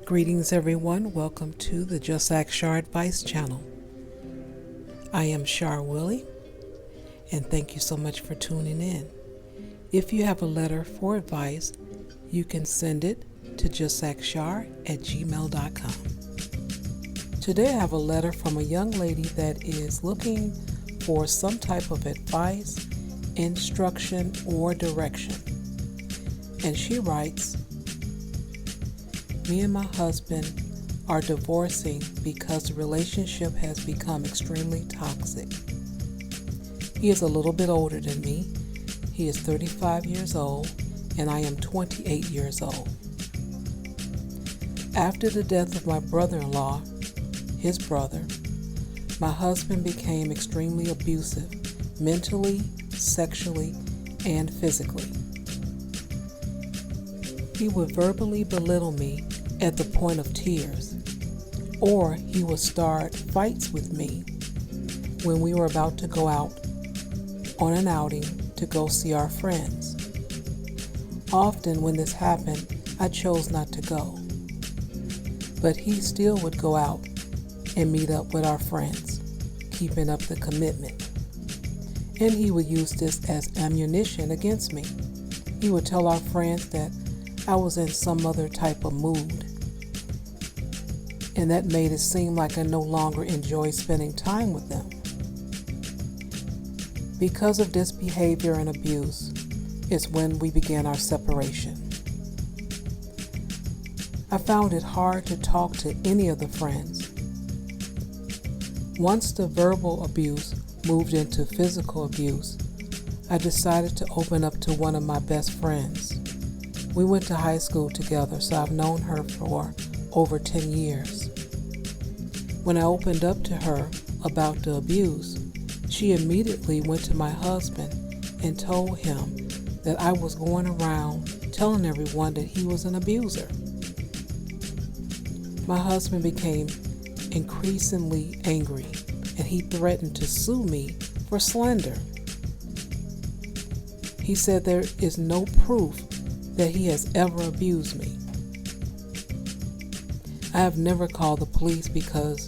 Greetings everyone, welcome to the JustAskChar advice channel. I am Char Willie and thank you so much for tuning in. If you have a letter for advice, you can send it to justaskchar@gmail.com. Today I have a letter from a young lady that is looking for some type of advice, instruction, or direction. And she writes, "Me and my husband are divorcing because the relationship has become extremely toxic. He is a little bit older than me. He is 35 years old and I am 28 years old. After the death of my brother-in-law, his brother, my husband became extremely abusive, mentally, sexually, and physically. He would verbally belittle me at the point of tears, or he would start fights with me when we were about to go out on an outing to go see our friends. Often when this happened, I chose not to go, but he still would go out and meet up with our friends, keeping up the commitment. And he would use this as ammunition against me. He would tell our friends that I was in some other type of mood, and that made it seem like I no longer enjoyed spending time with them. Because of this behavior and abuse is when we began our separation. I found it hard to talk to any of the friends. Once the verbal abuse moved into physical abuse, I decided to open up to one of my best friends. We went to high school together, so I've known her for over 10 years. When I opened up to her about the abuse, she immediately went to my husband and told him that I was going around telling everyone that he was an abuser. My husband became increasingly angry and he threatened to sue me for slander. He said there is no proof that he has ever abused me. I have never called the police because,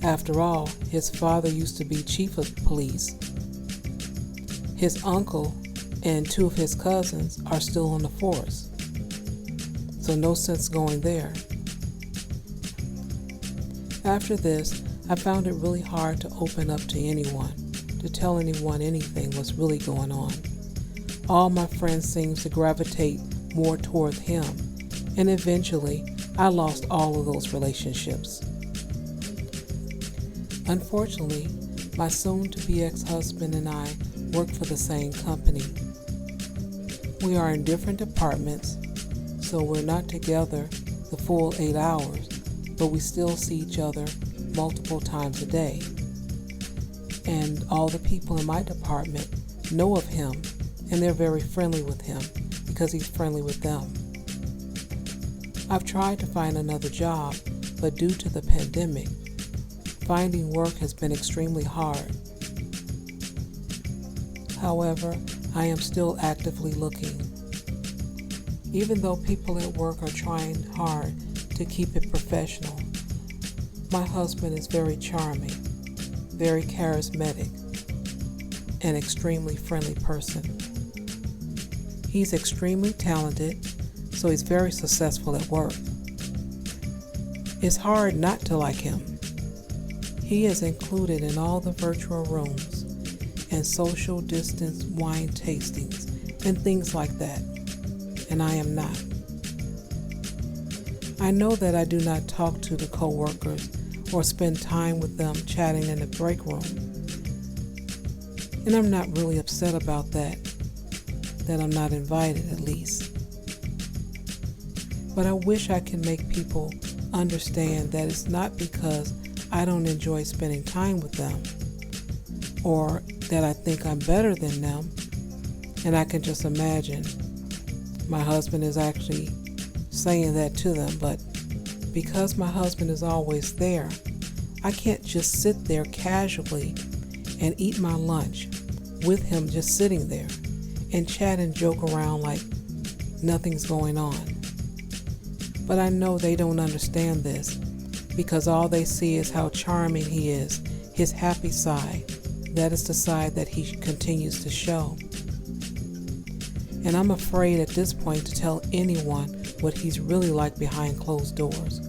after all, his father used to be chief of police. His uncle and two of his cousins are still on the force, so no sense going there. After this, I found it really hard to open up to anyone, to tell anyone anything was really going on. All my friends seemed to gravitate more toward him, and eventually I lost all of those relationships. Unfortunately, my soon-to-be ex-husband and I work for the same company. We are in different departments, so we're not together the full 8 hours, but we still see each other multiple times a day. And all the people in my department know of him, and they're very friendly with him because he's friendly with them. I've tried to find another job, but due to the pandemic, finding work has been extremely hard. However, I am still actively looking. Even though people at work are trying hard to keep it professional, my husband is very charming, very charismatic, and extremely friendly person. He's extremely talented, so he's very successful at work. It's hard not to like him. He is included in all the virtual rooms and social distance wine tastings and things like that, and I am not. I know that I do not talk to the co-workers or spend time with them chatting in the break room, and I'm not really upset about that I'm not invited at least. But I wish I can make people understand that it's not because I don't enjoy spending time with them or that I think I'm better than them. And I can just imagine my husband is actually saying that to them, but because my husband is always there, I can't just sit there casually and eat my lunch with him just sitting there and chat and joke around like nothing's going on. But I know they don't understand this because all they see is how charming he is, his happy side. That is the side that he continues to show. And I'm afraid at this point to tell anyone what he's really like behind closed doors,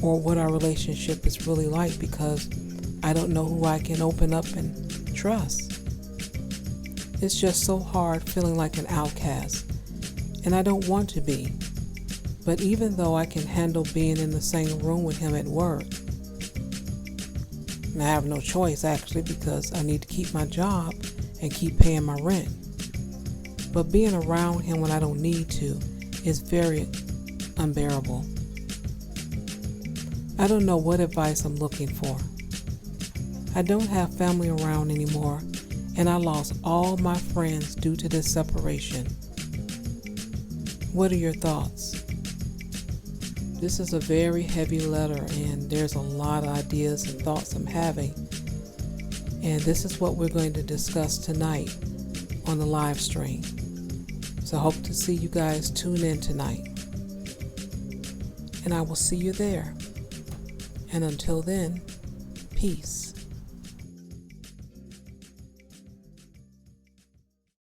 or what our relationship is really like, because I don't know who I can open up and trust. It's just so hard feeling like an outcast, and I don't want to be. But even though I can handle being in the same room with him at work, and I have no choice actually because I need to keep my job and keep paying my rent. But being around him when I don't need to is very unbearable. I don't know what advice I'm looking for. I don't have family around anymore, and I lost all my friends due to this separation. What are your thoughts? This is a very heavy letter, and there's a lot of ideas and thoughts I'm having. And this is what we're going to discuss tonight on the live stream. So I hope to see you guys tune in tonight. And I will see you there. And until then, peace.